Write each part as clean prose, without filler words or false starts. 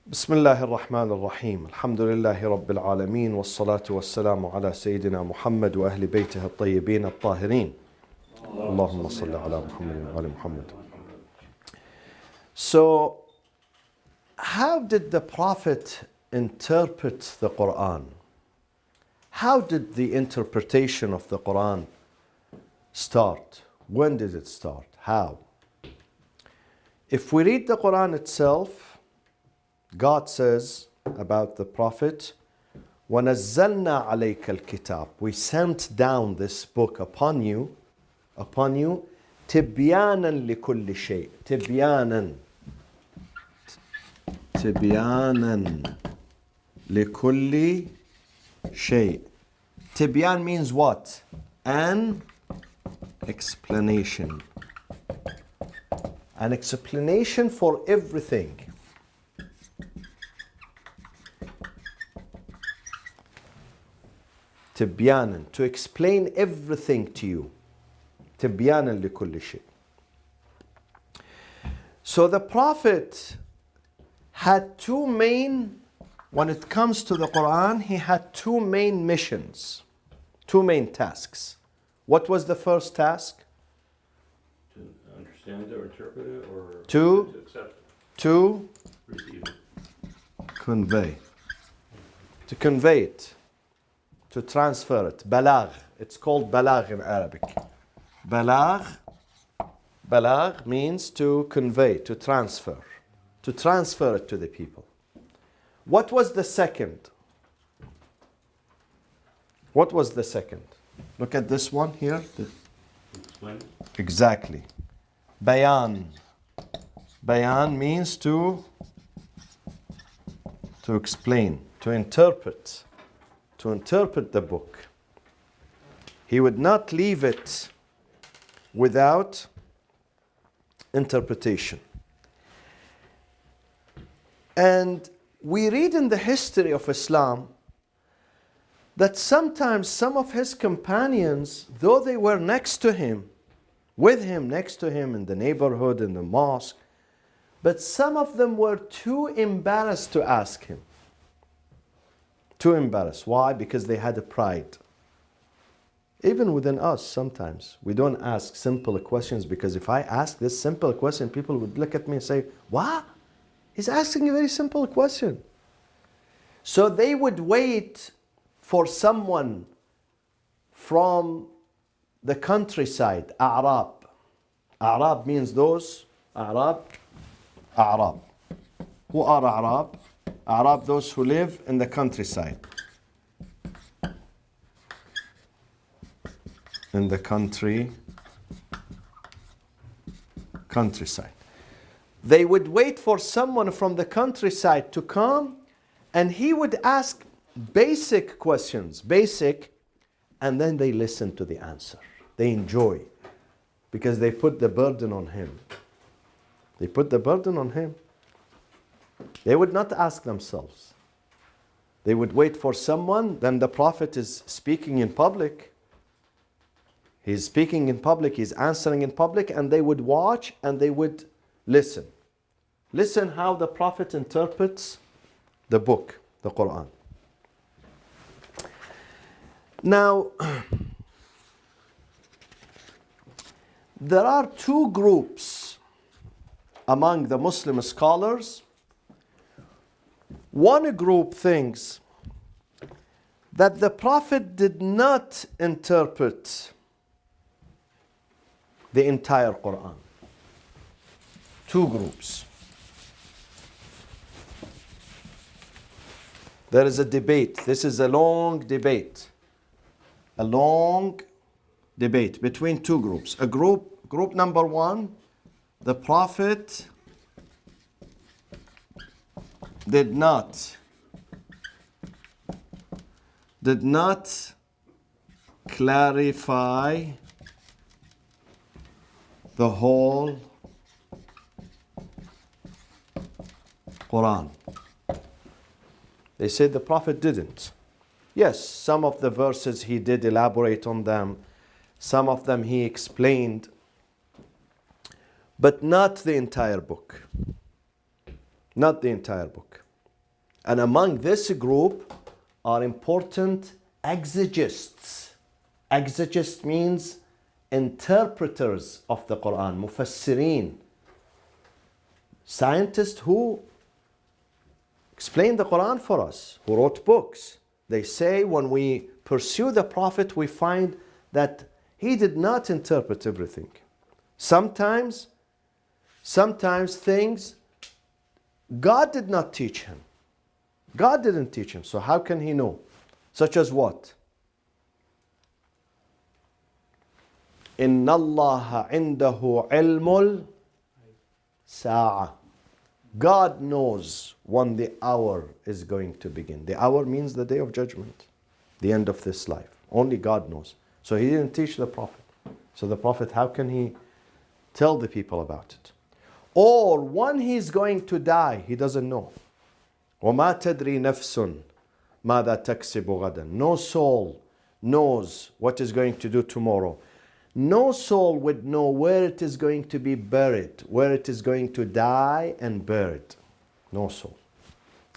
بسم الله الرحمن الرحيم الحمد لله رب العالمين والصلاة والسلام على سيدنا محمد وأهل بيته الطيبين الطاهرين اللهم صل على محمد وآل محمد. So, how did the Prophet interpret the Quran? How did the interpretation of the Quran start? When did it start? How? If we read the Quran itself, God says about the Prophet, وَنَزَّلْنَا عَلَيْكَ الْكِتَابِ, we sent down this book upon you, تِبْيَانًا لِكُلِّ شَيْءٍ, تِبْيَانًا لِكُلِّ شَيْءٍ. Tibyan means what? An explanation. An explanation for everything. تبيانا, to explain everything to you. تبيانا لكل شيء. So the Prophet had when it comes to the Quran, he had two main missions, two main tasks. What was the first task? To understand it or interpret it, or to accept it. To Receive it. convey. To convey it. To transfer it. Balagh. It's called balagh in Arabic. Balagh means to convey, to transfer. To transfer it to the people. What was the second? What was the second? Look at this one here. Explain. Exactly. Bayan. Bayan means to explain, to interpret. To interpret the book. He would not leave it without interpretation. And we read in the history of Islam that sometimes some of his companions, though they were next to him, next to him in the neighborhood, in the mosque, but some of them were too embarrassed to ask him. Too embarrassed. Why? Because they had a pride. Even within us, sometimes we don't ask simple questions, because if I ask this simple question, people would look at me and say, "What? He's asking a very simple question." So they would wait for someone from the countryside, A'rab. A'rab means those, A'rab. Who are A'rab? A'rab, those who live in the countryside. In the countryside. They would wait for someone from the countryside to come, and he would ask basic questions, and then they listen to the answer. They enjoy, because they put the burden on him. They put the burden on him. They would not ask themselves. They would wait for someone. Then the Prophet is speaking in public. He's speaking in public, he's answering in public, and they would watch and they would listen. Listen how the Prophet interprets the book, the Quran. Now, there are two groups among the Muslim scholars. One group thinks that the Prophet did not interpret the entire Quran. Two groups. There is a debate. This is a long debate. A long debate between two groups. Group number one, the Prophet did not clarify the whole Quran. They said the Prophet didn't. Yes, some of the verses he did elaborate on them. Some of them he explained. But not the entire book. Not the entire book. And among this group are important exegists. Exegist means interpreters of the Quran, mufassirin. Scientists who explain the Quran for us, who wrote books. They say when we pursue the Prophet, we find that he did not interpret everything. Sometimes things God did not teach him. God didn't teach him, so how can he know? Such as what? إِنَّ اللَّهَ عِنْدَهُ عِلْمُ السَّاعَةِ. God knows when the hour is going to begin. The hour means the day of judgment, the end of this life. Only God knows. So he didn't teach the Prophet. So the Prophet, how can he tell the people about it? Or when he's going to die, he doesn't know. وَمَا تَدْرِي نَفْسٌ مَاذَا تَكْسِبُ غَدًا. No soul knows what is going to do tomorrow. No soul would know where it is going to be buried, where it is going to die and buried. No soul.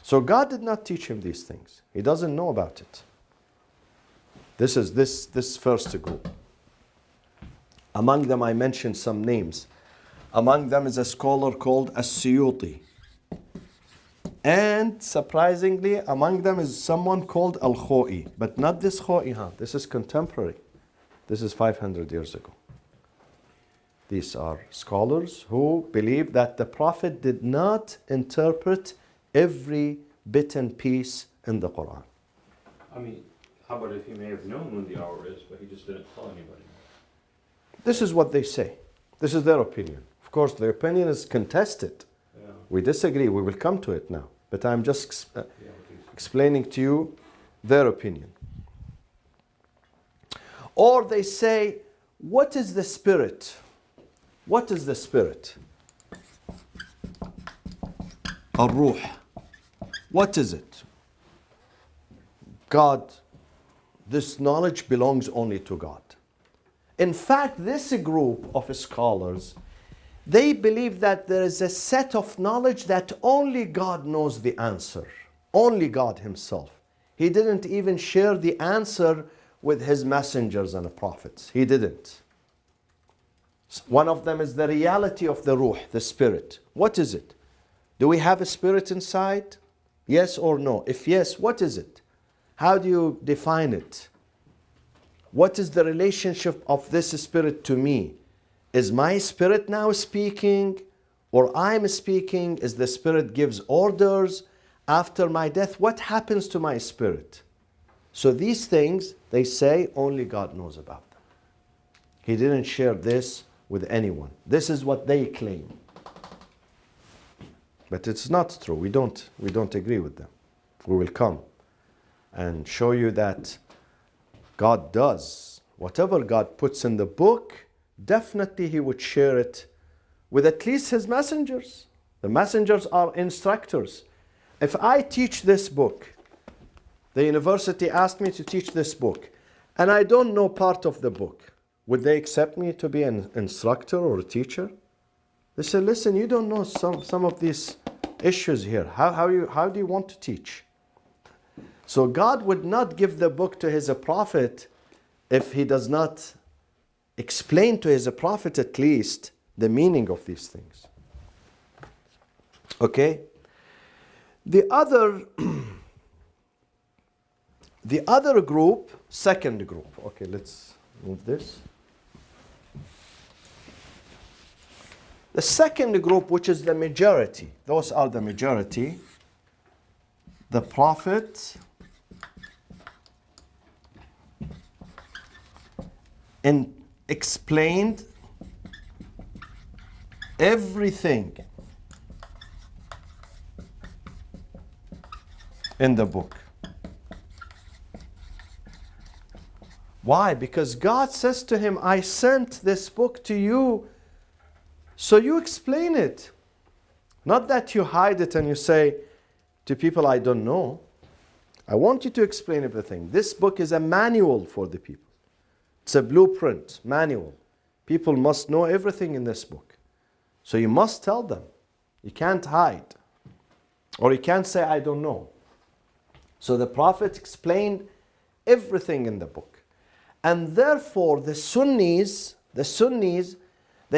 So God did not teach him these things. He doesn't know about it. This is this first group. Among them I mentioned some names. Among them is a scholar called As-Suyuti. And surprisingly, among them is someone called Al-Khoi. But not this Khoi, this is contemporary. This is 500 years ago. These are scholars who believe that the Prophet did not interpret every bit and piece in the Quran. I mean, how about if he may have known when the hour is, but he just didn't tell anybody? This is what they say. This is their opinion. Of course, their opinion is contested. Yeah. We disagree. We will come to it now. But I'm just explaining to you their opinion. Or they say, what is the spirit? What is the spirit? Ar-Ruh. What is it? God, this knowledge belongs only to God. In fact, this group of scholars, they believe that there is a set of knowledge that only God knows the answer. Only God himself. He didn't even share the answer with his messengers and prophets. He didn't. One of them is the reality of the ruh, the spirit. What is it? Do we have a spirit inside? Yes or no? If yes, what is it? How do you define it? What is the relationship of this spirit to me? Is my spirit now speaking or I'm speaking? Is the spirit gives orders after my death? What happens to my spirit? So these things, they say, only God knows about them. He didn't share this with anyone. This is what they claim. But it's not true. We don't agree with them. We will come and show you that God does. Whatever God puts in the book, definitely he would share it with at least his messengers. The messengers are instructors. If I teach this book, the university asked me to teach this book, and I don't know part of the book, would they accept me to be an instructor or a teacher? They said, listen, you don't know some of these issues here. How do you want to teach? So God would not give the book to his prophet if he does not explain to his prophet at least the meaning of these things. Okay? The other group, second group. Okay, let's move this. The second group, which is the majority, those are the majority. The Prophet explained everything in the book. Why? Because God says to him, I sent this book to you, so you explain it. Not that you hide it and you say to people, I don't know. I want you to explain everything. This book is a manual for the people. It's a blueprint, manual. People must know everything in this book. So you must tell them. You can't hide. Or you can't say, I don't know. So the Prophet explained everything in the book. And therefore the Sunnis, they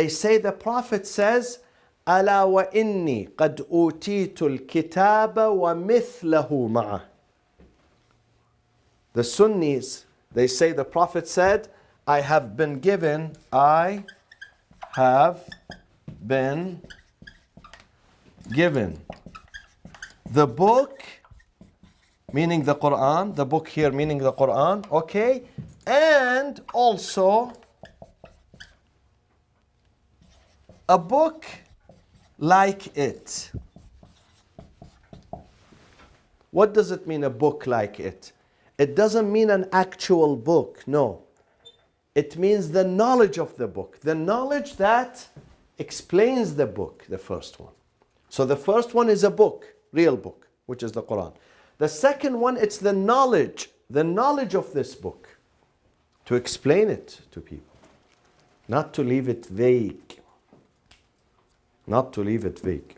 say the Prophet says, ألا وإني قد أوتيت الكتاب ومثله معه. The Sunnis, they say the Prophet said, I have been given the book, meaning the Quran, the book here meaning the Quran, okay, and also a book like it. What does it mean, a book like it? It doesn't mean an actual book, no. It means the knowledge of the book, the knowledge that explains the book, the first one. So the first one is a book, real book, which is the Quran. The second one, it's the knowledge of this book, to explain it to people, not to leave it vague. Not to leave it vague.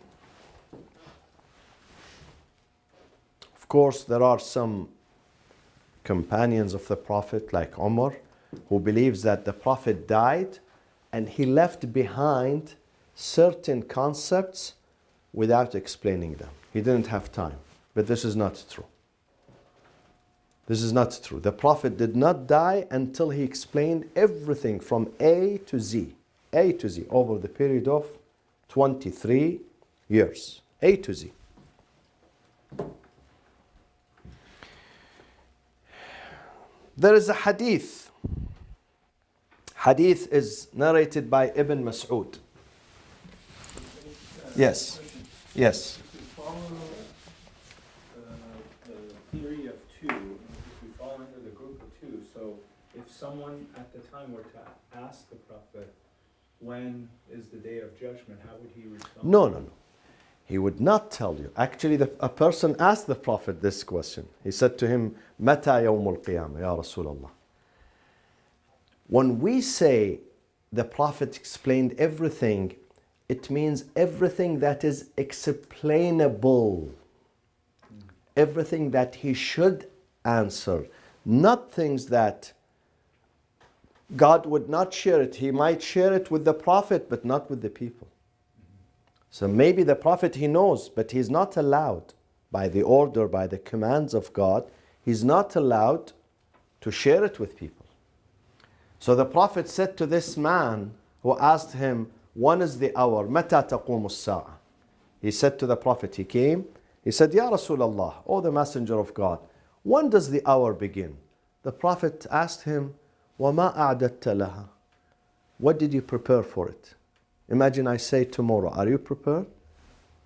Of course, there are some companions of the Prophet, like Umar, who believes that the Prophet died and he left behind certain concepts without explaining them. He didn't have time. But this is not true. This is not true. The Prophet did not die until he explained everything from A to Z, over the period of 23 years, A to Z. There is a hadith. Hadith is narrated by Ibn Mas'ud. Yes. Yes. If we follow the theory of two, if we fall under the group of two, so if someone at the time were to ask the Prophet, when is the day of judgment, how would he respond? No. He would not tell you. Actually, a person asked the Prophet this question. He said to him, Mata yawmul qiyamah, ya Rasulallah. When we say the Prophet explained everything, it means everything that is explainable. Everything that he should answer. Not things that God would not share it. He might share it with the Prophet, but not with the people. So maybe the Prophet he knows, but he's not allowed by the order, by the commands of God, he's not allowed to share it with people. So the Prophet said to this man who asked him, when is the hour? متى تقوم الساعة? He said to the Prophet, he came, he said, Ya Rasulallah, O the Messenger of God, when does the hour begin? The Prophet asked him, وَمَا أَعْدَدْتَ لَهَا? What did you prepare for it? Imagine I say tomorrow, are you prepared?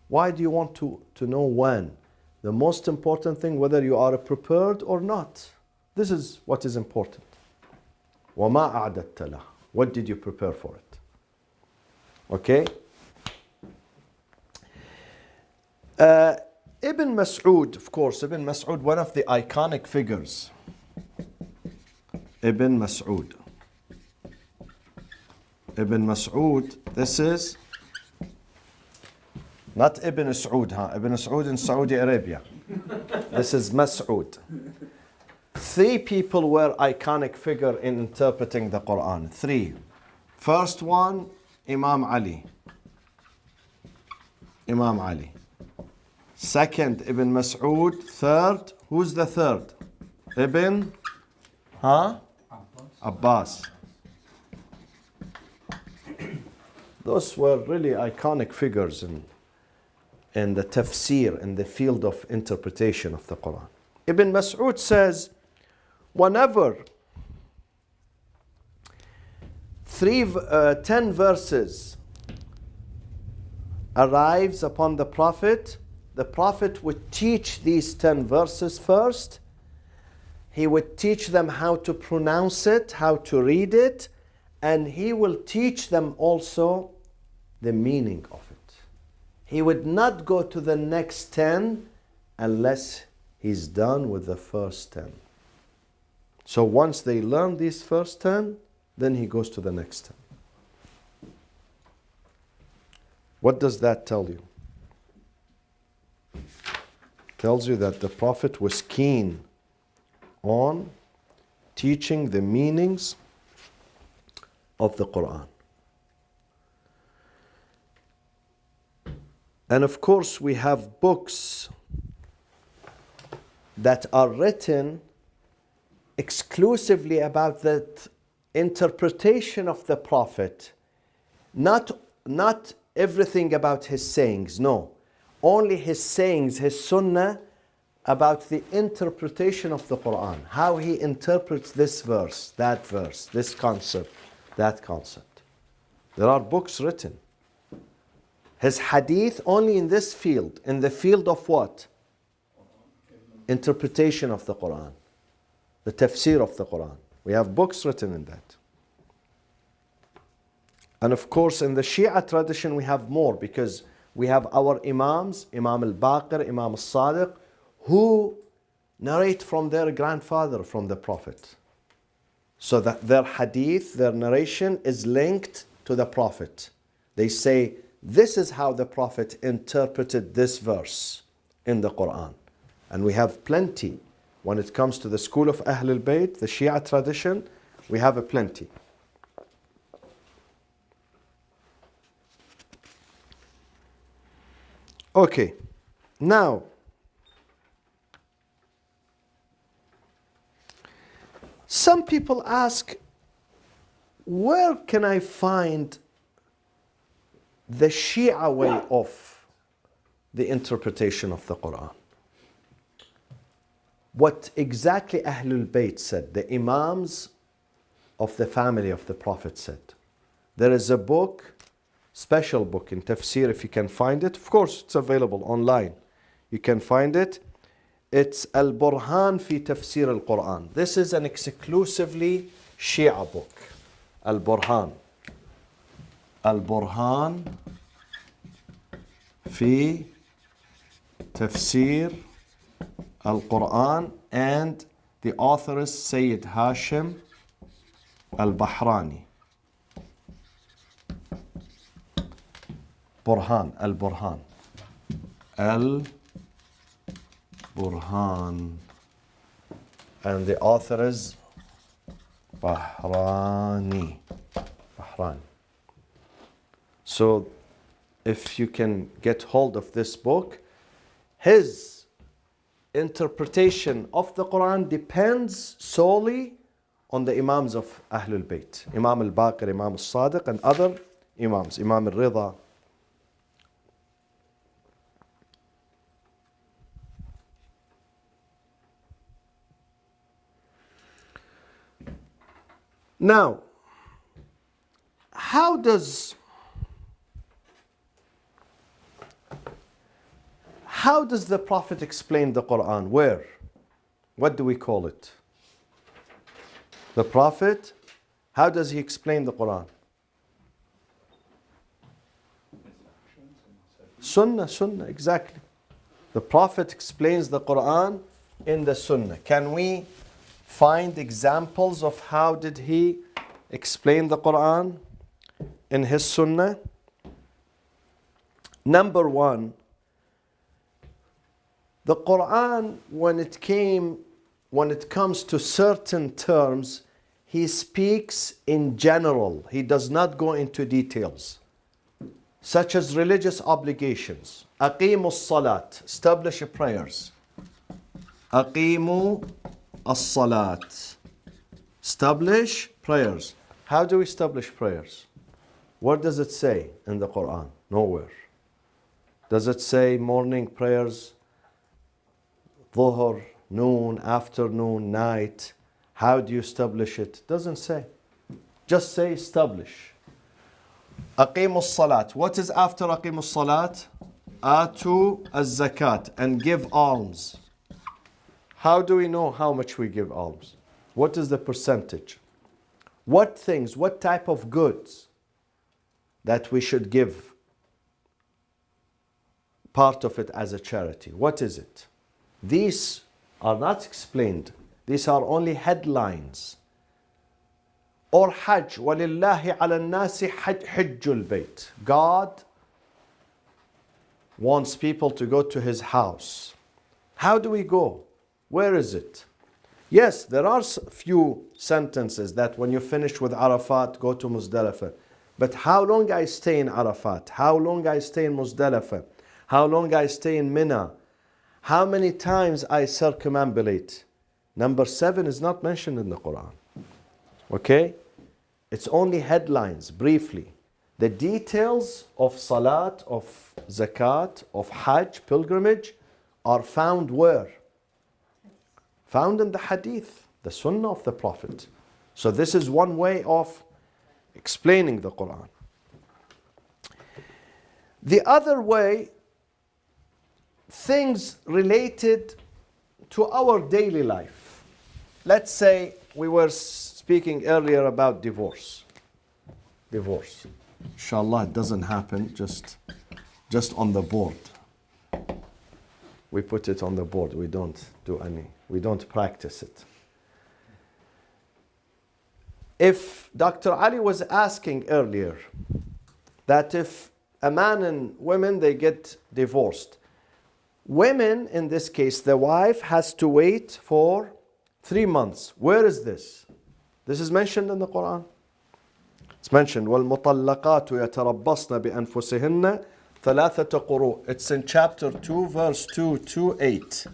Why do you want to know when? The most important thing, whether you are prepared or not. This is what is important. وَمَا أَعْدَدْتَ لَهَا? What did you prepare for it? Okay? Ibn Mas'ud, of course, Ibn Mas'ud, one of the iconic figures. Ibn Mas'ud. Ibn Mas'ud, this is not Ibn Saud, Ibn Saud in Saudi Arabia. This is Mas'ud. 3 people were iconic figure in interpreting the Quran. 3. First one, Imam Ali. Imam Ali. Second, Ibn Mas'ud. Third, who's the third? Ibn Abbas. Those were really iconic figures in the tafsir, in the field of interpretation of the Quran. Ibn Mas'ud says, whenever 10 verses arrives upon the Prophet would teach these 10 verses first. He would teach them how to pronounce it, how to read it, and he will teach them also the meaning of it. He would not go to the next 10 unless he's done with the first 10. So once they learn these first 10, then he goes to the next 10. What does that tell you? tells you that the Prophet was keen on teaching the meanings of the Quran. And of course, we have books that are written exclusively about the interpretation of the Prophet, not everything about his sayings, no. Only his sayings, his sunnah, about the interpretation of the Quran, how he interprets this verse, this concept, that concept. There are books written. His hadith only in this field, in the field of what? Interpretation of the Quran, the tafsir of the Quran. We have books written in that. And of course, in the Shia tradition, we have more because we have our Imams, Imam al-Baqir, Imam al-Sadiq, who narrate from their grandfather, from the Prophet. So that their hadith, their narration is linked to the Prophet. They say, this is how the Prophet interpreted this verse in the Quran. And we have plenty. When it comes to the school of Ahlul Bayt, the Shia tradition, we have a plenty. Okay, now, some people ask, where can I find the Shia way of the interpretation of the Quran? What exactly Ahlul Bayt said, the Imams of the family of the Prophet said. There is a book, special book in tafsir, if you can find it. Of course, it's available online. You can find it. It's Al-Burhan fi Tafsir al-Quran. This is an exclusively Shia book. Al-Burhan. Al-Burhan fi Tafsir al-Quran, and the author is Sayyid Hashim al-Bahrani. Burhan, Al-Burhan. Al-Burhan. And the author is Bahrani. So, if you can get hold of this book, his interpretation of the Quran depends solely on the Imams of Ahlul Bayt. Imam al-Baqir, Imam al-Sadiq, and other Imams, Imam al-Rida. Now, how does the Prophet explain the Quran? Where? What do we call it? The Prophet, how does he explain the Quran? Sunnah, exactly. The Prophet explains the Quran in the Sunnah. Can we find examples of how did he explain the Quran in his Sunnah? Number one, the Quran, when it comes to certain terms, he speaks in general. He does not go into details, such as religious obligations. Aqimu as-salat, establish prayers. Aqimu as-salat, establish prayers. How do we establish prayers? Where does it say in the Quran? Nowhere. Does it say morning prayers? Dhuhr, noon, afternoon, night. How do you establish it? Doesn't say. Just say establish. Aqimu as-salat. What is after aqimu as-salat? Atu az-zakat, and give alms. How do we know how much we give alms? What is the percentage? What things, what type of goods that we should give part of it as a charity? What is it? These are not explained. These are only headlines. Or Hajj, وَلِلَّهِ عَلَى النَّاسِ حَجُّ الْبَيْتِ. God wants people to go to His house. How do we go? Where is it? Yes, there are few sentences that when you finish with Arafat, go to Muzdalifah. But how long I stay in Arafat? How long I stay in Muzdalifah? How long I stay in Mina? How many times I circumambulate? Number 7 is not mentioned in the Quran. Okay? It's only headlines, briefly. The details of Salat, of Zakat, of Hajj, pilgrimage, are found where? Found in the Hadith, the Sunnah of the Prophet. So this is one way of explaining the Quran. The other way, things related to our daily life. Let's say we were speaking earlier about divorce. Divorce. Inshallah, it doesn't happen just on the board. We put it on the board. We don't practice it. If Dr. Ali was asking earlier that if a man and women, they get divorced, women, in this case, the wife has to wait for 3 months. Where is this? This is mentioned in the Quran. It's mentioned, وَالْمُطَلَّقَاتُ يَتَرَبَّصْنَ بِأَنفُسِهِنَّ ثَلَاثَةَ قُرُوءٍ. It's in chapter 2, verse 228,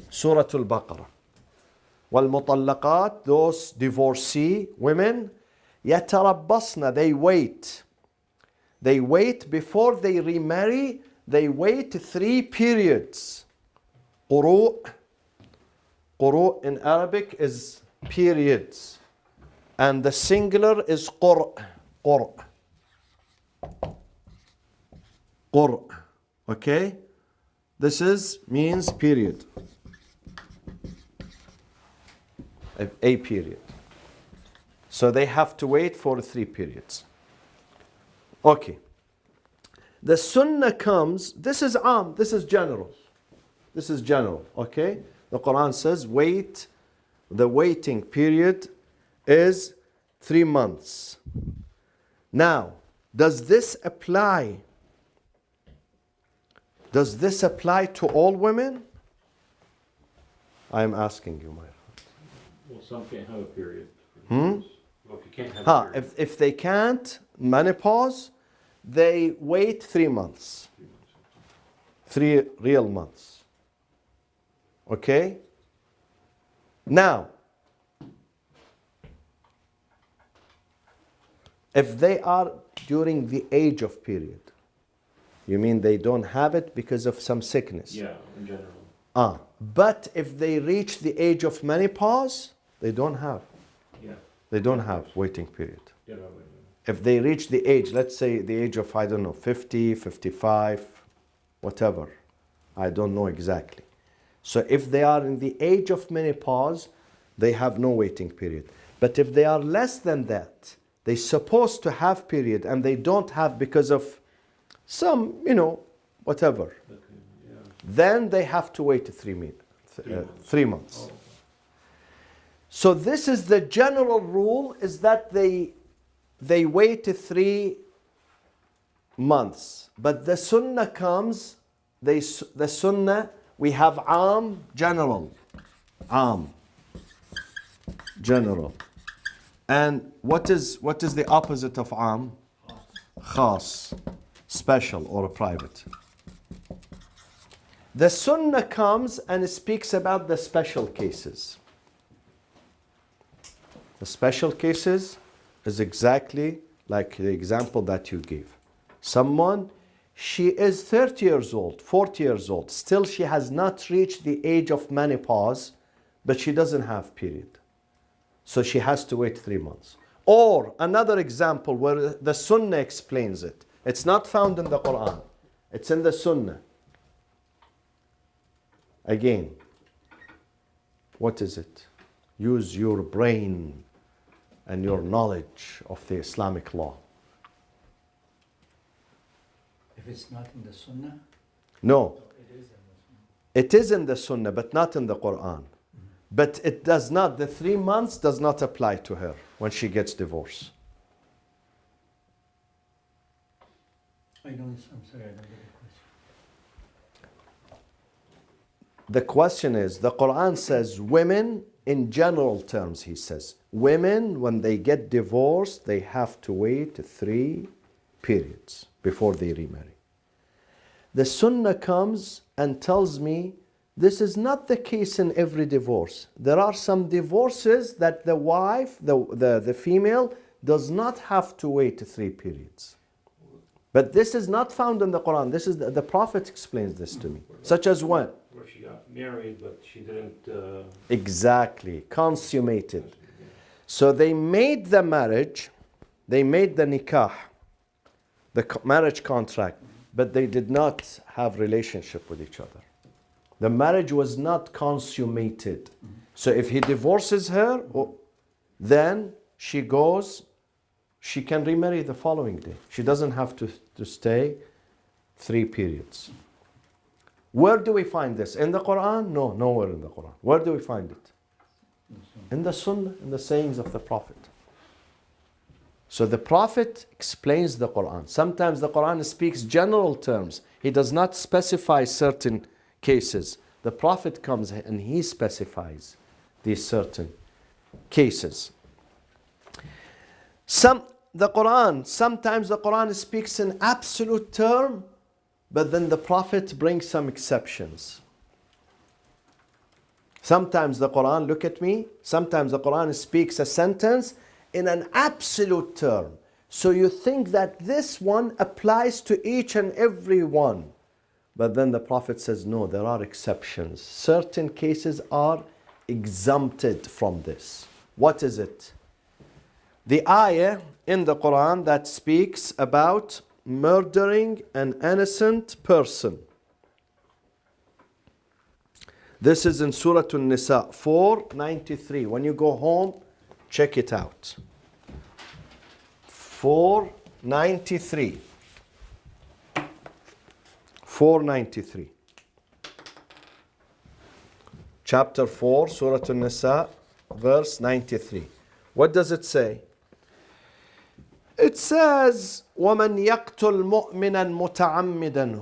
Surah Al-Baqarah. وَالْمُطَلَّقَاتُ, those divorcee women, يَتَرَبَّصْنَ, they wait. They wait before they remarry. They wait 3 periods. قُرُوء. قُرُوء in Arabic is periods. And the singular is قُرْء. قُرْء. قُرْء. Okay? This means period. A period. So they have to wait for 3 periods. Okay. The sunnah comes, this is this is general. This is general, okay? The Quran says wait, the waiting period is 3 months. Now, does this apply? Does this apply to all women? I am asking you, Myra. Well, some can't have a period. Hmm? Well, if you can't have a period. If they can't, menopause, they wait 3 months. 3 real months. Okay? Now, if they are during the age of period, you mean they don't have it because of some sickness? Yeah, in general. But if they reach the age of menopause, they don't have. Yeah. They don't have waiting period. Yeah, If they reach the age, let's say the age of, 50, 55, whatever. I don't know exactly. So if they are in the age of menopause, they have no waiting period. But if they are less than that, they're supposed to have period and they don't have because of some, whatever. Okay, yeah. Then they have to wait 3 months. 3 months. Oh. So this is the general rule, is that they wait 3 months. But the sunnah comes, the sunnah, we have general. General. And what is the opposite of khas, special or private. The sunnah comes and speaks about the special cases. The special cases is exactly like the example that you gave. Someone, she is 30 years old, 40 years old, still she has not reached the age of menopause, but she doesn't have period. So she has to wait 3 months. Or another example where the sunnah explains it. It's not found in the Quran. It's in the sunnah. Again, what is it? Use your brain and your knowledge of the Islamic law. If it's not in the Sunnah? No, It is in the Sunnah. it is in the Sunnah, but not in the Quran. But it does not, the 3 months does not apply to her when she gets divorced. I'm sorry, I don't get the question. The question is, the Quran says women in general terms, he says, women when they get divorced, they have to wait 3 periods before they remarry. The Sunnah comes and tells me this is not the case in every divorce. There are some divorces that the wife, the female, does not have to wait 3 periods. But this is not found in the Quran. This is the Prophet explains this to me. Such as when? Where she got married, but she didn't. Exactly, consummated. So they made the marriage, they made the nikah, the marriage contract, but they did not have relationship with each other. The marriage was not consummated. So if he divorces her, then she goes, she can remarry the following day. She doesn't have to stay 3 periods. Where do we find this? In the Quran? No, nowhere in the Quran. Where do we find it? In the Sunnah, in the sayings of the Prophet. So the Prophet explains the Quran. Sometimes the Quran speaks general terms. He does not specify certain cases. The Prophet comes and he specifies these certain cases. Sometimes the Quran speaks in absolute term, but then the Prophet brings some exceptions. Sometimes the Quran, look at me, sometimes the Quran speaks a sentence in an absolute term. So you think that this one applies to each and every one. But then the Prophet says, no, there are exceptions. Certain cases are exempted from this. What is it? The ayah in the Quran that speaks about murdering an innocent person. This is in Surah An-Nisa 493. When you go home, check it out. 493. 493. Chapter 4, Surah An-Nisa, verse 93. What does it say? It says, وَمَنْ يَقْتُلْ مُؤْمِنًا مُتَعَمِّدًا,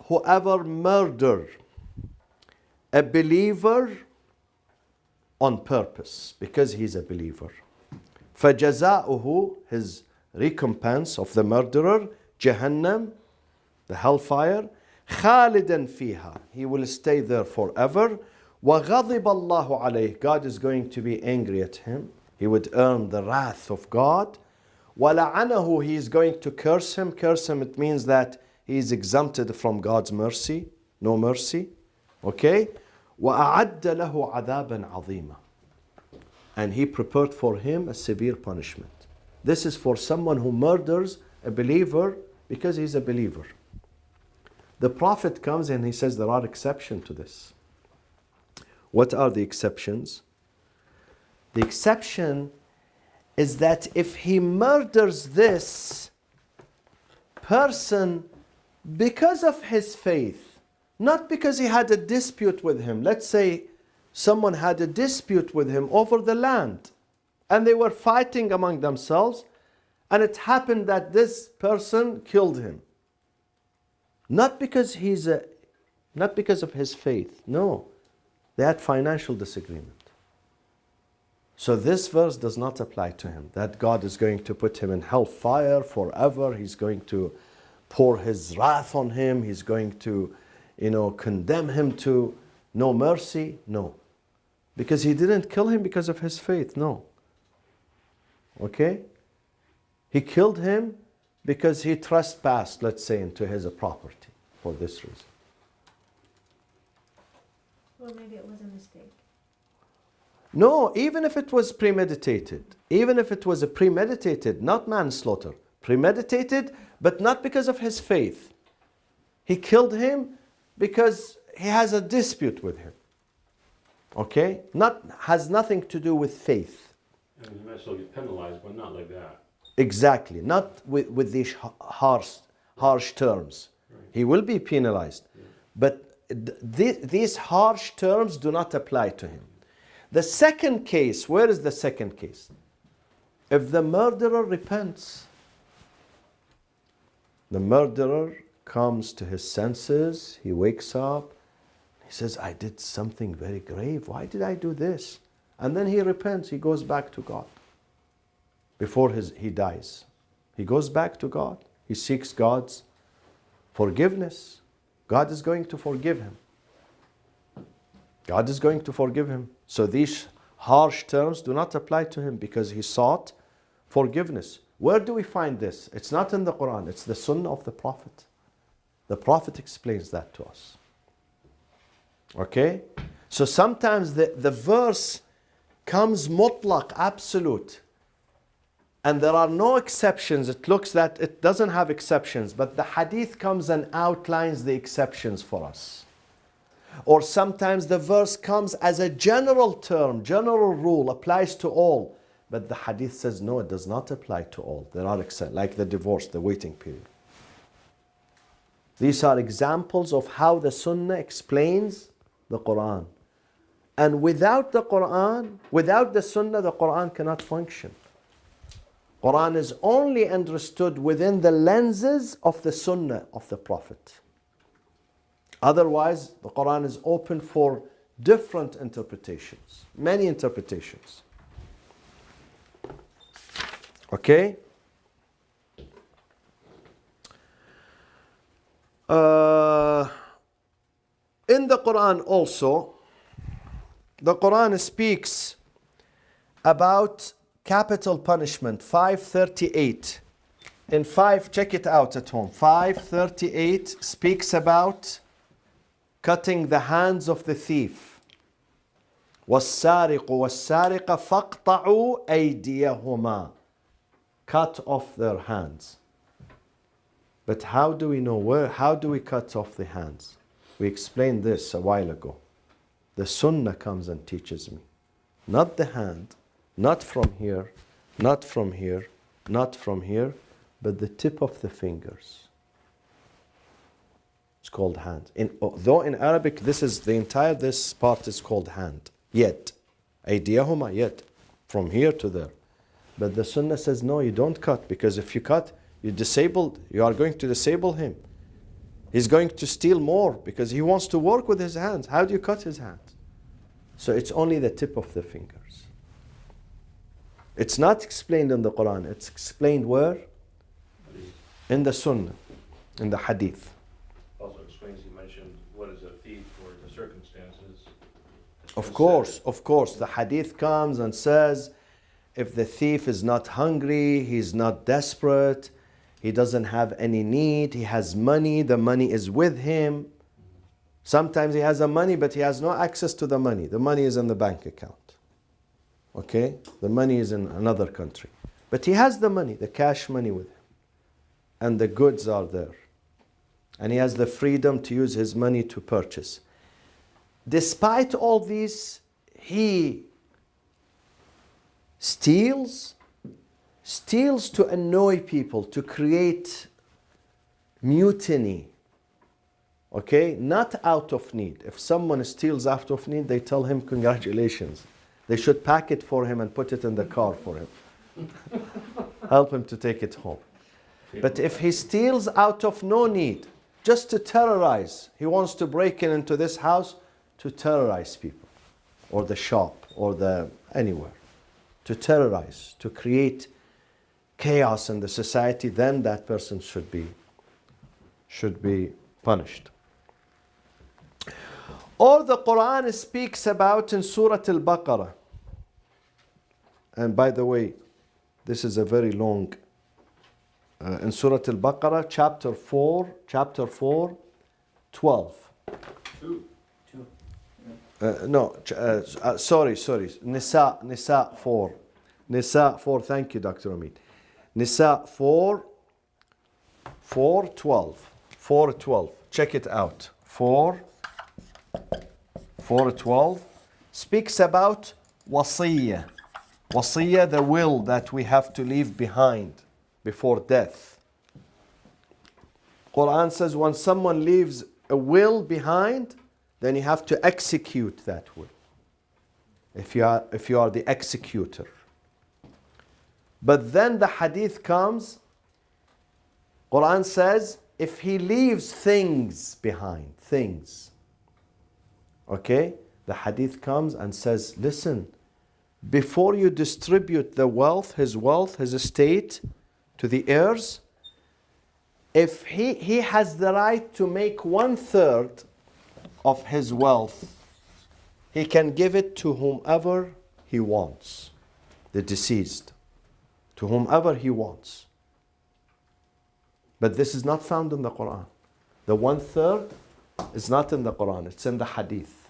whoever murder a believer on purpose, because he's a believer. فَجَزَاؤُهُ, his recompense of the murderer, Jahannam, the hellfire, خَالِدًا فِيهَا, he will stay there forever. وَغَضِبَ اللَّهُ عَلَيْهِ, God is going to be angry at him. He would earn the wrath of God. وَلَعَنَهُ, he is going to curse him. Curse him, it means that he is exempted from God's mercy. No mercy. Okay? وَأَعَدَّ لَهُ عَذَابًا عَظِيمًا, and he prepared for him a severe punishment. This is for someone who murders a believer because he's a believer. The Prophet comes and he says there are exceptions to this. What are the exceptions? The exception is that if he murders this person because of his faith, not because he had a dispute with him. Let's say someone had a dispute with him over the land and they were fighting among themselves, and it happened that this person killed him. Not because of his faith. No. They had financial disagreement. So this verse does not apply to him, that God is going to put him in hellfire forever. He's going to pour his wrath on him. He's going to, condemn him to no mercy. No. Because he didn't kill him because of his faith. No. Okay? He killed him because he trespassed, let's say, into his property for this reason. Well, maybe it was a mistake. No, even if it was premeditated, not manslaughter, premeditated, but not because of his faith. He killed him because he has a dispute with him. Okay? Has nothing to do with faith. I mean, he might still get penalized, but not like that. Exactly. Not with these harsh terms. Right. He will be penalized. Yeah. But these harsh terms do not apply to him. The second case, where is the second case? If the murderer repents, the murderer comes to his senses, he wakes up, He says, I did something very grave. Why did I do this? And then he repents. He goes back to God before he dies. He goes back to God. He seeks God's forgiveness. God is going to forgive him. God is going to forgive him. So these harsh terms do not apply to him because he sought forgiveness. Where do we find this? It's not in the Quran. It's the Sunnah of the Prophet. The Prophet explains that to us. Okay? So sometimes the verse comes mutlaq, absolute. And there are no exceptions. It looks that it doesn't have exceptions. But the hadith comes and outlines the exceptions for us. Or sometimes the verse comes as a general term, general rule, applies to all. But the hadith says, no, it does not apply to all. There are exceptions, like the divorce, the waiting period. These are examples of how the Sunnah explains the Quran. And without the Quran, without the Sunnah, the Quran cannot function. Quran is only understood within the lenses of the Sunnah of the Prophet. Otherwise, the Quran is open for different interpretations, many interpretations. Okay? In the Quran also, the Quran speaks about capital punishment, 538. In 5, check it out at home. 538 speaks about cutting the hands of the thief. وَالسَّارِقُ وَالسَّارِقَ فَاقْطَعُوا أَيْدِيَهُمَا. Cut off their hands. But how do we know where? How do we cut off the hands? We explained this a while ago. The Sunnah comes and teaches me. Not the hand, not from here, not from here, not from here, but the tip of the fingers. It's called hand. Though in Arabic, this part is called hand. Yet. Aydiyahuma, yet. From here to there. But the Sunnah says, no, you don't cut, because if you cut, you are going to disable him. He's going to steal more because he wants to work with his hands. How do you cut his hands? So it's only the tip of the fingers. It's not explained in the Quran. It's explained where? In the Sunnah, in the Hadith. Also explains, you mentioned, what is a thief or the circumstances. Of course. The Hadith comes and says, if the thief is not hungry, he's not desperate, he doesn't have any need, he has money, the money is with him. Sometimes he has the money, but he has no access to the money. The money is in the bank account. Okay? The money is in another country. But he has the money, the cash money with him. And the goods are there. And he has the freedom to use his money to purchase. Despite all this, he steals to annoy people, to create mutiny. Okay? Not out of need. If someone steals out of need, they tell him congratulations. They should pack it for him and put it in the car for him. Help him to take it home. But if he steals out of no need, just to terrorize, he wants to break into this house to terrorize people, or the shop, or anywhere, to terrorize, to create chaos in the society, then that person should be punished. Or the Quran speaks about in Surah Al-Baqarah. And by the way, this is a very long, in Surah Al-Baqarah, chapter 4, 12. Sorry. Nisa 4. Nisa 4, thank you, Dr. Amit. Nisa 4, 12. 4:12. Check it out. 4:12 speaks about wasiyah. Wasiyah, the will that we have to leave behind before death. Quran says when someone leaves a will behind, then you have to execute that will. If you are the executor. But then the hadith comes, Quran says, if he leaves things behind, things, Okay? The hadith comes and says, listen, before you distribute the wealth, his estate to the heirs, if he has the right to make 1/3 of his wealth, he can give it to whomever he wants, the deceased, to whomever he wants. But this is not found in the Quran. The 1/3 is not in the Quran, it's in the hadith.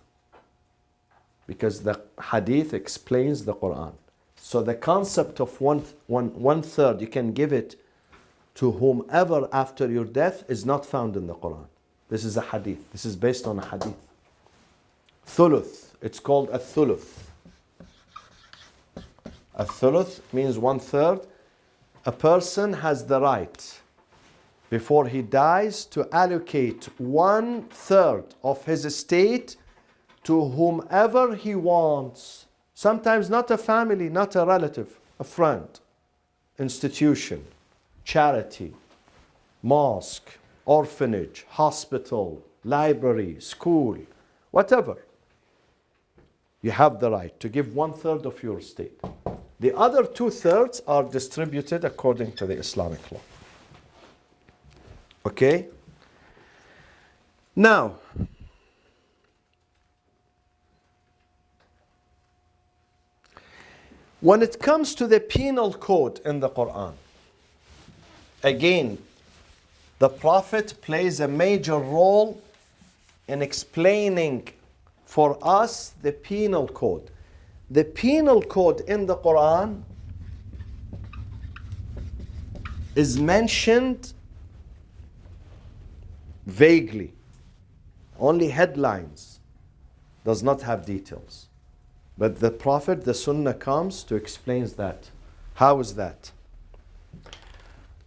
Because the hadith explains the Quran. So the concept of 1/3, you can give it to whomever after your death, is not found in the Quran. This is a hadith. This is based on a hadith. Thuluth. It's called a thuluth. A thuluth means 1/3. A person has the right, before he dies, to allocate 1/3 of his estate to whomever he wants. Sometimes not a family, not a relative, a friend, institution, charity, mosque, orphanage, hospital, library, school, whatever. You have the right to give 1/3 of your estate. The other 2/3 are distributed according to the Islamic law. Okay? Now, when it comes to the penal code in the Quran, again, the Prophet plays a major role in explaining for us the penal code. The penal code in the Quran is mentioned vaguely, only headlines, does not have details. But the Prophet, the Sunnah comes to explain that. How is that?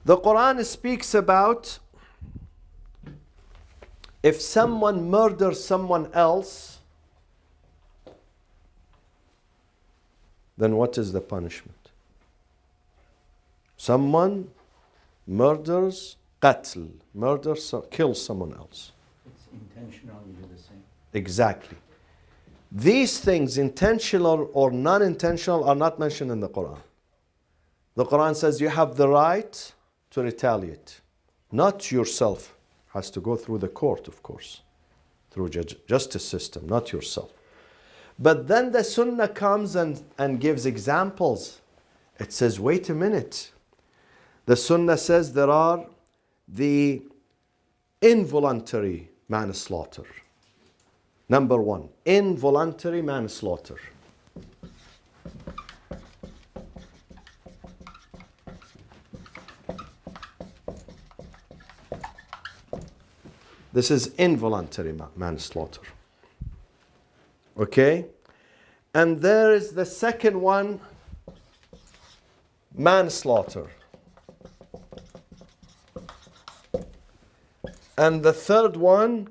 The Quran speaks about if someone murders someone else, then what is the punishment? Someone murders, qatl, kills someone else. It's intentional, you do the same. Exactly. These things, intentional or non-intentional, are not mentioned in the Quran. The Quran says you have the right to retaliate. Not yourself. Has to go through the court, of course. Through justice system, not yourself. But then the Sunnah comes and gives examples. It says, wait a minute. The Sunnah says there are the involuntary manslaughter. Number one, involuntary manslaughter. This is involuntary manslaughter. Okay? And there is the second one, manslaughter. And the third one,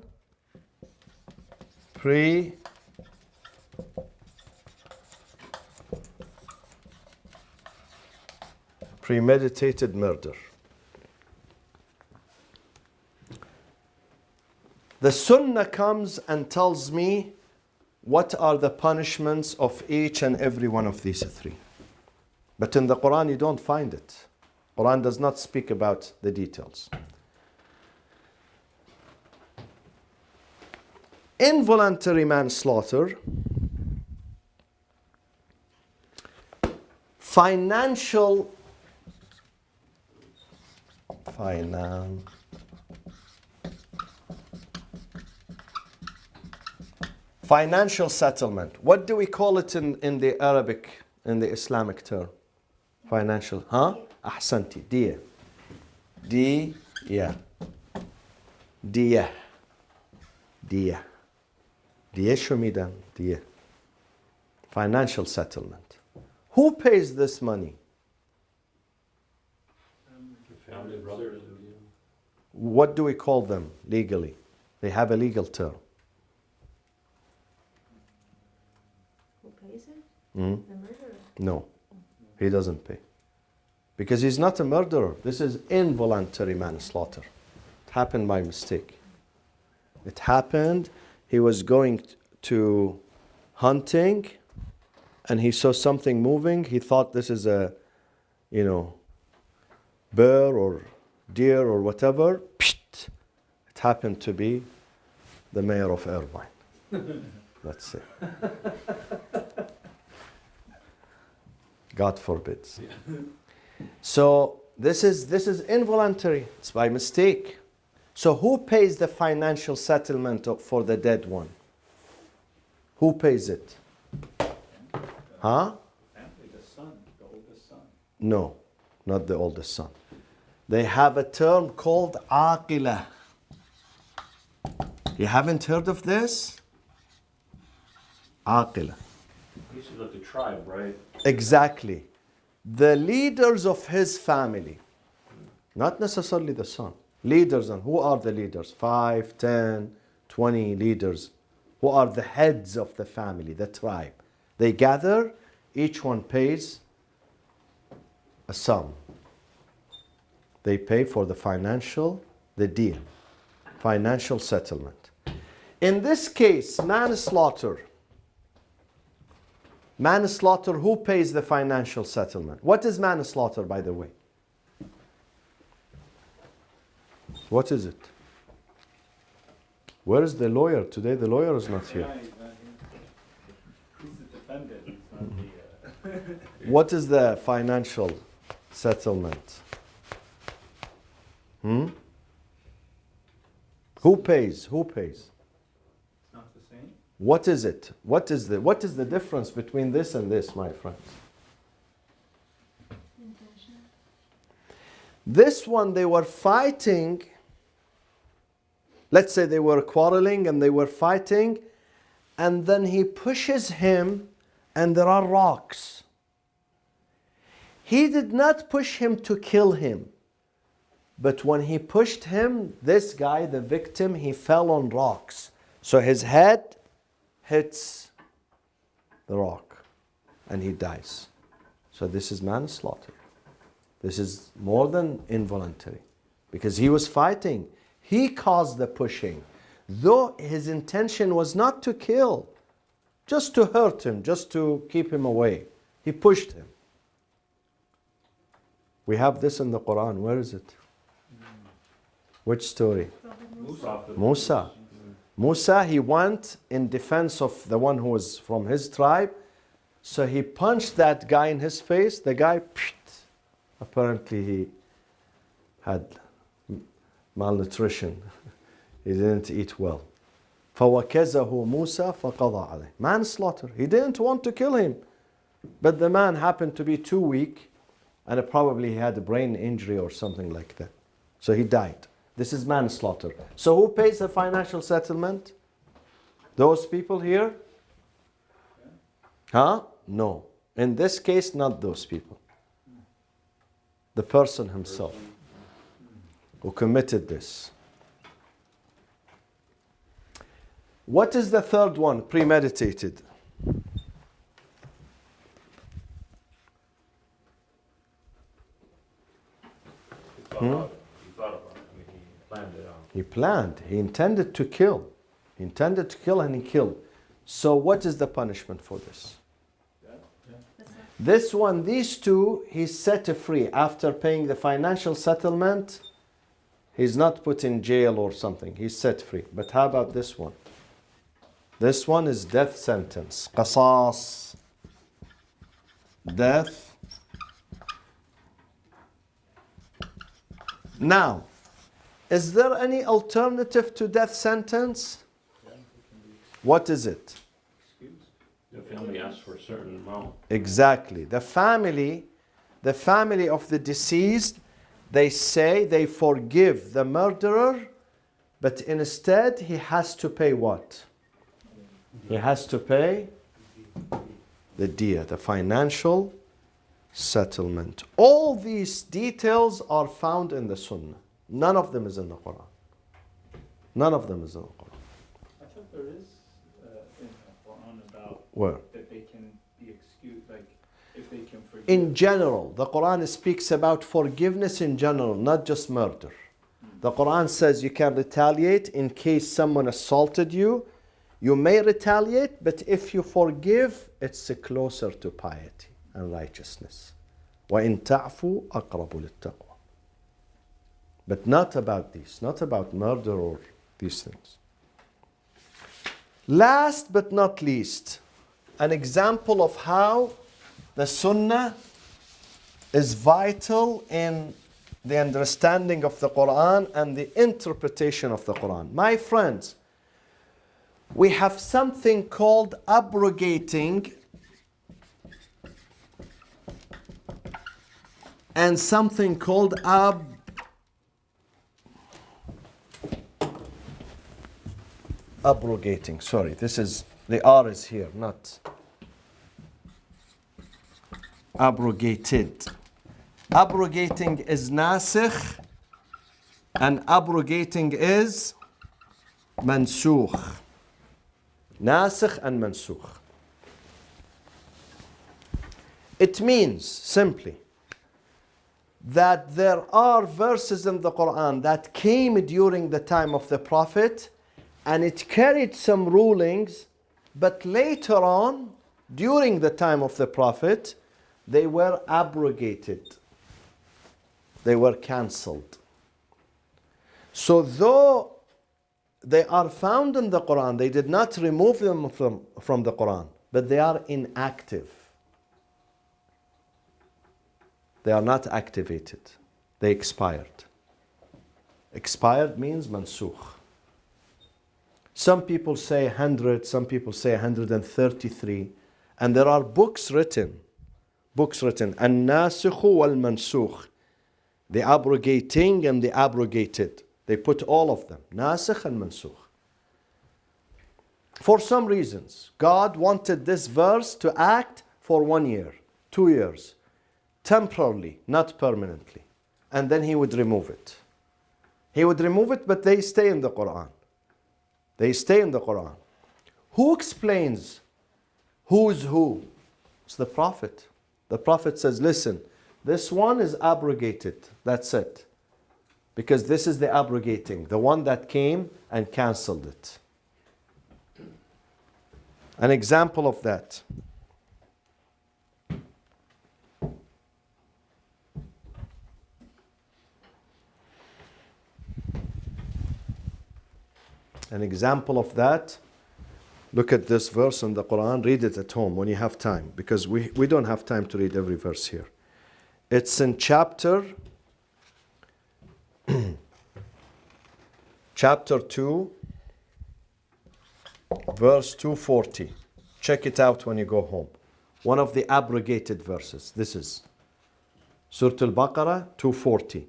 premeditated murder. The Sunnah comes and tells me what are the punishments of each and every one of these three. But in the Quran you don't find it. Quran does not speak about the details. Involuntary manslaughter, financial settlement. What do we call it in the Arabic, in the Islamic term? Financial, Ahsanti, diya. Diya شو میدن؟ Diya. Financial settlement. Who pays this money? Family, brothers. What do we call them legally? They have a legal term. Who pays it? Hmm? The murderer. No, he doesn't pay. Because he's not a murderer. This is involuntary manslaughter. It happened by mistake. It happened, he was going to hunting and he saw something moving. He thought this is a, bear or deer or whatever. Psht! It happened to be the mayor of Irvine. That's it. God forbids. So this is involuntary. It's by mistake. So who pays the financial settlement for the dead one? Who pays it? Huh? Family, the son, the oldest son. No, not the oldest son. They have a term called aqila. You haven't heard of this? Aqila. This is like the tribe, right? Exactly. The leaders of his family. Not necessarily the son. Leaders, and who are the leaders? 5, 10, 20 leaders. Who are the heads of the family, the tribe. They gather, each one pays a sum. They pay for the deal, financial settlement. In this case, manslaughter. Manslaughter, who pays the financial settlement? What is manslaughter, by the way? What is it? Where is the lawyer today? The lawyer is not here. Yeah, he's not here. He's the defendant, he's not the... What is the financial settlement? Who pays? Who pays? It's not the same? What is it? What is the difference between this and this, my friends? Intention. This one, they were fighting. Let's say they were quarreling and they were fighting, and then he pushes him and there are rocks. He did not push him to kill him. But when he pushed him, this guy, the victim, he fell on rocks. So his head hits the rock and he dies. So this is manslaughter. This is more than involuntary because he was fighting. He caused the pushing. Though his intention was not to kill, just to hurt him, just to keep him away. He pushed him. We have this in the Quran. Where is it? Which story? Musa. Musa, he went in defense of the one who was from his tribe. So he punched that guy in his face. The guy, apparently he had malnutrition. He didn't eat well. فَوَكَزَهُ مُوسَى فَقَضَى عَلَيْهِ. Manslaughter. He didn't want to kill him. But the man happened to be too weak and probably he had a brain injury or something like that. So he died. This is manslaughter. So who pays the financial settlement? Those people here? Huh? No. In this case, not those people. The person himself who committed this. What is the third one? Premeditated. He thought about it. I mean, he planned it out. He planned. He intended to kill. He intended to kill and he killed. So what is the punishment for this? This one, these two, he's set free. After paying the financial settlement, he's not put in jail or something. He's set free. But how about this one? This one is death sentence. Qasas. Death. Now, is there any alternative to death sentence? What is it? The family asks for a certain amount. Exactly. The family of the deceased, they say they forgive the murderer, but instead he has to pay what? He has to pay the diya, the financial settlement. All these details are found in the Sunnah. None of them is in the Quran. None of them is in the Quran. I thought there is in the Quran about Where? that they can be excused, like if they can forgive. In general, the Quran speaks about forgiveness in general, not just murder. The Quran says you can retaliate in case someone assaulted you. You may retaliate, but if you forgive, it's closer to piety and righteousness. وَإِن تَعْفُوا أَقْرَبُ لِلتَّقْوَى. But not about these, not about murder or these things. Last but not least, an example of how the Sunnah is vital in the understanding of the Quran and the interpretation of the Quran. My friends, we have something called abrogating and something called abrogating. Sorry, this is, the R is here, not abrogated. Abrogating is nasikh and abrogating is mansukh. Nasikh and mansukh. It means simply that there are verses in the Quran that came during the time of the Prophet and it carried some rulings, but later on, during the time of the Prophet, they were abrogated. They were cancelled. So though they are found in the Quran, they did not remove them from the Quran, but they are inactive. They are not activated. They expired. Expired means mansukh. Some people say 100, some people say 133, and there are books written, An-Nasikh wal-Mansukh, the abrogating and the abrogated. They put all of them, Nasikh and Mansukh. For some reasons, God wanted this verse to act for 1 year, 2 years, temporarily, not permanently. And then He would remove it. He would remove it, but they stay in the Quran. They stay in the Quran. Who explains who's who? It's the Prophet. The Prophet says, listen, this one is abrogated. That's it. Because this is the abrogating, the one that came and cancelled it. An example of that. An example of that, look at this verse in the Quran, read it at home when you have time, because we don't have time to read every verse here. It's in chapter 2, verse 240. Check it out when you go home. One of the abrogated verses. This is Surah Al-Baqarah 240.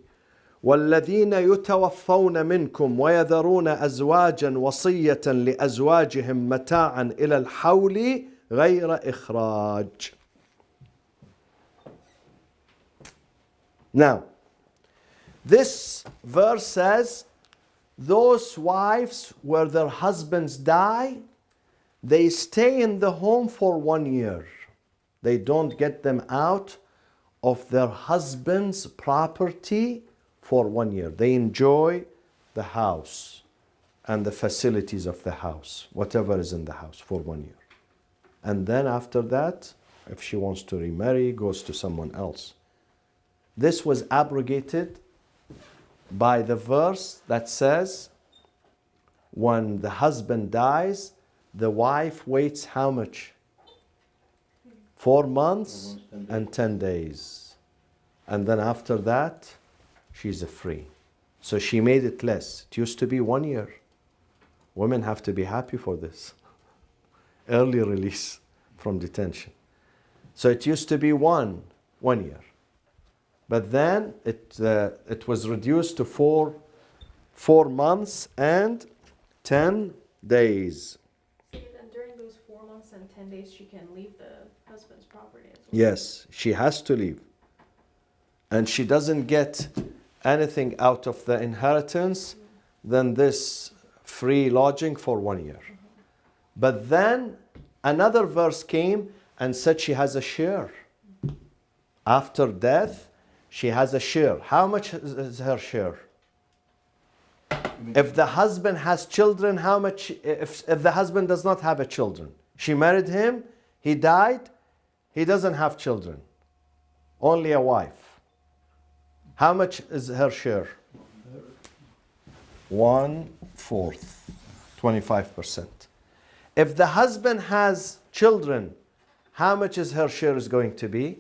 والذين يتوفون منكم ويذرون أزواجا وصية لأزواجهم متاعا إلى الحول غير إخراج. Now, this verse says, those wives where their husbands die, they stay in the home for 1 year. They don't get them out of their husband's property for 1 year. They enjoy the house and the facilities of the house, whatever is in the house, for 1 year. And then after that, if she wants to remarry, goes to someone else. This was abrogated by the verse that says, when the husband dies, the wife waits how much? 4 months and 10 days. And then after that, she's free. So she made it less. It used to be 1 year. Women have to be happy for this. Early release from detention. So it used to be one year. But then it was reduced to 4 months and 10 days. So then during those 4 months and 10 days, she can leave the husband's property as well? Yes, she has to leave. And she doesn't get anything out of the inheritance than this free lodging for 1 year. But then another verse came and said she has a share. After death, she has a share. How much is her share? If the husband has children, how much? If the husband does not have a children, she married him, he died, he doesn't have children, only a wife. How much is her share? 1/4, 25%. If the husband has children, how much is her share is going to be?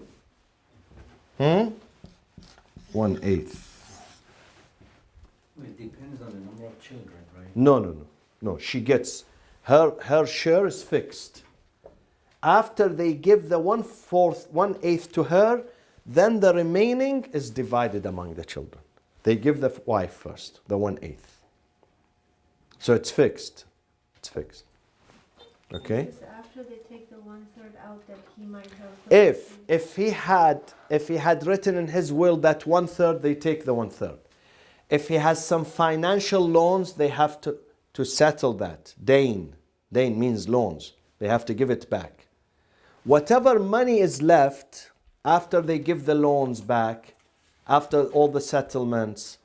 1/8. It depends on the number of children, right? No. She gets her share is fixed. After they give the 1/4, 1/8 to her, then the remaining is divided among the children. They give the wife first, the 1/8. So it's fixed. It's fixed. Okay? Because after they take the 1/3 out, that he might have. If he had written in his will that 1/3, they take the 1/3. If he has some financial loans, they have to settle that. Dain means loans. They have to give it back. Whatever money is left after they give the loans back, after all the settlements,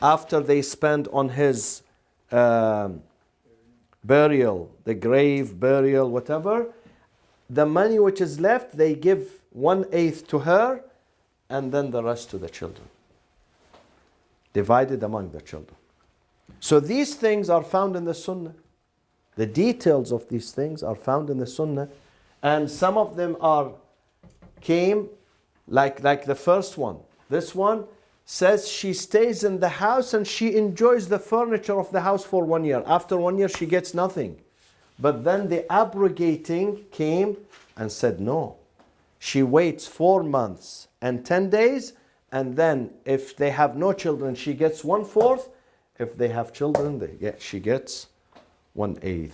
after they spend on his burial, the grave burial, whatever, the money which is left, they give 1/8 to her, and then the rest to the children, divided among the children. So these things are found in the Sunnah. The details of these things are found in the Sunnah, and some of them came like the first one. This one says she stays in the house and she enjoys the furniture of the house for 1 year. After 1 year, she gets nothing. But then the abrogating came and said no. She waits 4 months and 10 days, and then if they have no children, she gets 1/4. If they have children, she gets 1/8.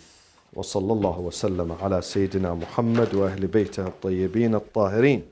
وصلى الله وسلم على سيدنا محمد وأهل بيته الطيبين الطاهرين.